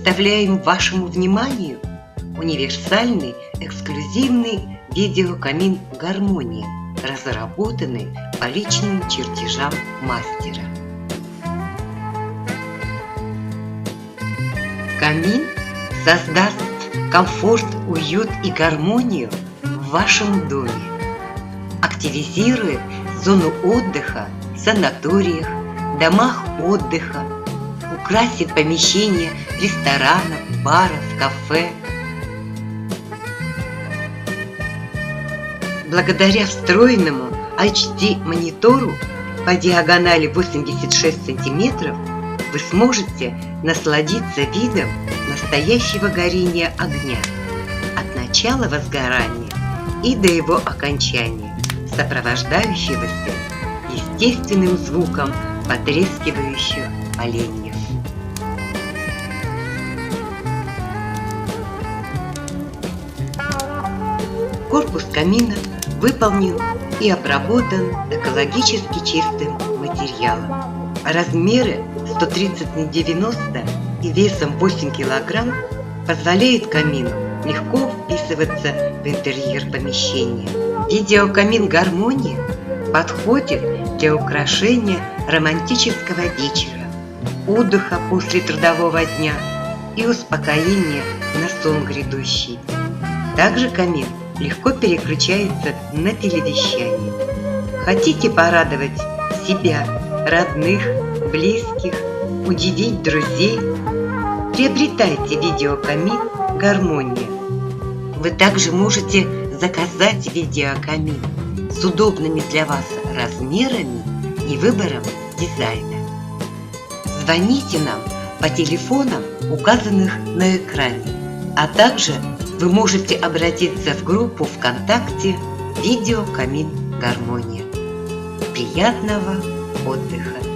представляем вашему вниманию универсальный эксклюзивный видеокамин «Гармония», разработанный по личным чертежам мастера. Камин создаст комфорт, уют и гармонию в вашем доме, активизирует зону отдыха в санаториях, домах отдыха, украсит помещения ресторанов, баров, кафе. Благодаря встроенному HD-монитору по диагонали 86 см вы сможете насладиться видом настоящего горения огня от начала возгорания и до его окончания, сопровождающегося естественным звуком потрескивающих поленьев. Корпус камина выполнен и обработан экологически чистым материалом. Размеры 130 на 90 и весом 8 кг позволяет камину легко вписываться в интерьер помещения. Видеокамин «Гармония» подходит для украшения романтического вечера, отдыха после трудового дня и успокоения на сон грядущий. Также камин легко переключается на телевещание. Хотите порадовать себя, родных, близких, удивить друзей? Приобретайте видеокамин «Гармония». Вы также можете заказать видеокамин с удобными для вас размерами и выбором дизайна. Звоните нам по телефонам, указанных на экране, а также вы можете обратиться в группу ВКонтакте «Видеокамин «Гармония». Приятного отдыха!